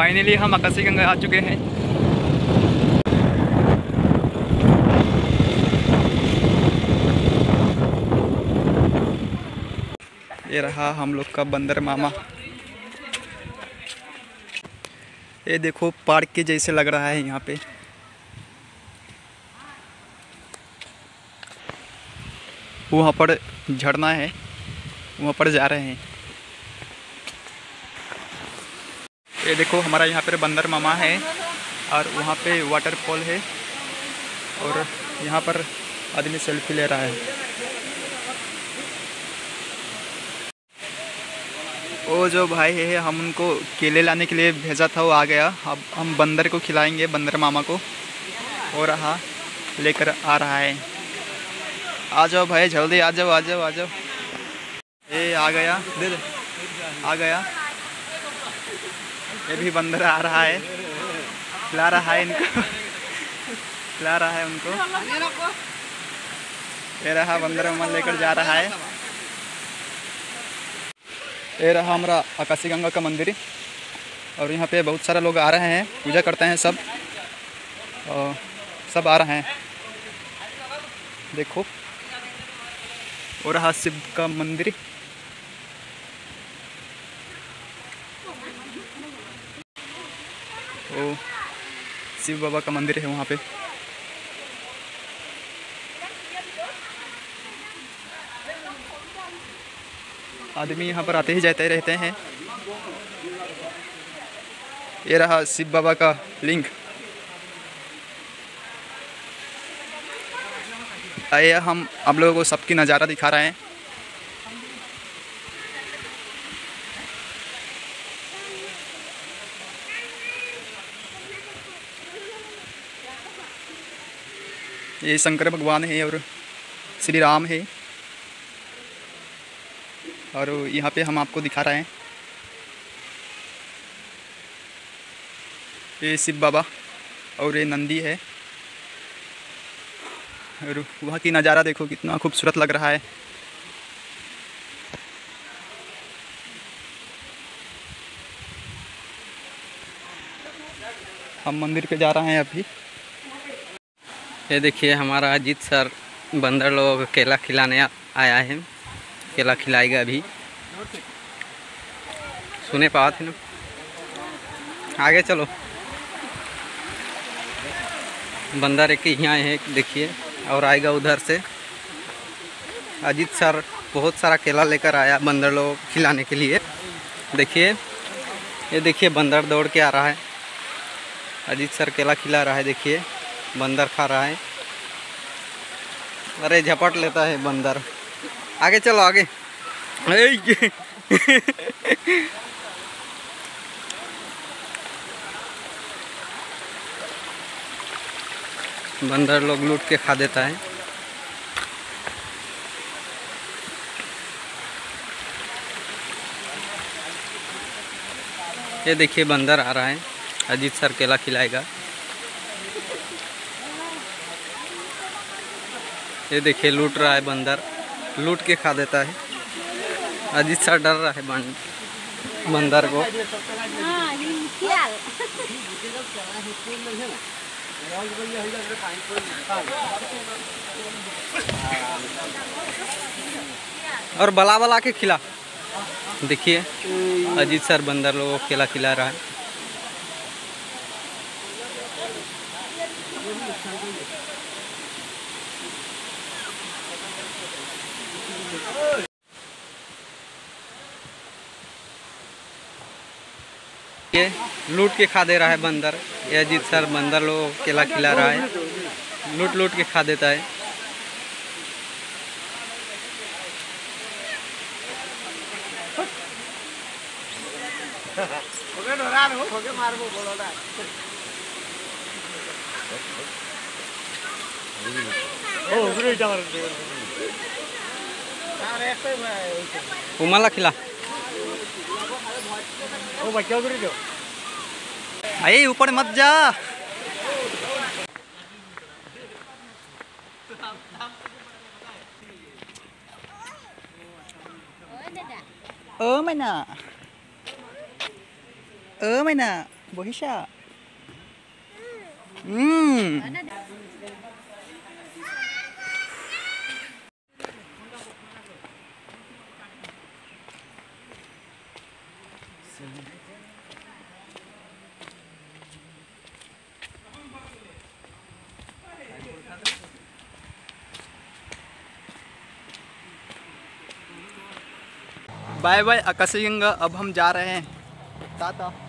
Finally हम आकाशी गंगा आ चुके हैं। ये रहा हम लोग का बंदर मामा। ये देखो पार्क के जैसे लग रहा है यहाँ पे। वहाँ पर झरना है, वहाँ पर जा रहे हैं। ये देखो हमारा यहाँ पर बंदर मामा है और वहाँ पे वाटरफॉल है और यहाँ पर आदमी सेल्फी ले रहा है। वो जो भाई है हम उनको केले लाने के लिए भेजा था, वो आ गया। अब हम बंदर को खिलाएंगे, बंदर मामा को। और रहा लेकर आ रहा है। आ जाओ भाई जल्दी आ जाओ आ जाओ आ जाओ। ये आ गया, दे दे, आ गया। ये भी बंदर आ रहा है, खिला रहा है इनको खिला रहा है उनको। ये रहा बंदर मामा लेकर जा रहा है। ये रहा हमारा आकाशी गंगा का मंदिर और यहाँ पे बहुत सारे लोग आ रहे हैं, पूजा करते हैं सब। और सब आ रहे हैं, देखो। और रहा शिव का मंदिर। ओ शिव बाबा का मंदिर है वहाँ पे। आदमी यहाँ पर आते ही जाते रहते हैं। ये रहा शिव बाबा का लिंग। आइए हम आप लोगों को सबकी नज़ारा दिखा रहे हैं। ये शंकर भगवान है और श्री राम है और यहाँ पे हम आपको दिखा रहे हैं। ये शिव बाबा और ये नंदी है और वहाँ की नज़ारा देखो कितना खूबसूरत लग रहा है। हम मंदिर पे जा रहे हैं अभी। ये देखिए हमारा अजीत सर बंदर लोगों को केला खिलाने आया है। केला खिलाएगा अभी, सुने पाए थे ना। आगे चलो, बंदर एक यहाँ है देखिए, और आएगा उधर से। अजीत सर बहुत सारा केला लेकर आया बंदर लोगों को खिलाने के लिए। देखिए, ये देखिए बंदर दौड़ के आ रहा है। अजीत सर केला खिला रहा है, देखिए बंदर खा रहा है। अरे झपट लेता है बंदर। आगे चलो आगे। बंदर लोग लूट के खा देता है। ये देखिए बंदर आ रहा है, अजीत सर केला खिलाएगा। ये देखिए लूट रहा है बंदर, लूट के खा देता है। अजीत सर डर रहा है बंदर को। और बला बला के खिला। देखिए अजीत सर बंदर लोगों को केला खिला रहा है। ये लूट के खा दे रहा है बंदर। ये अजीत सर बंदर लोगों को केला खिला रहा है, लूट लूट के खा देता है। उमला खिला। अरे ऊपर मत जा। मैना मैना बोहिशा। बाय बाय आकाशी गंगा, अब हम जा रहे हैं, टाटा।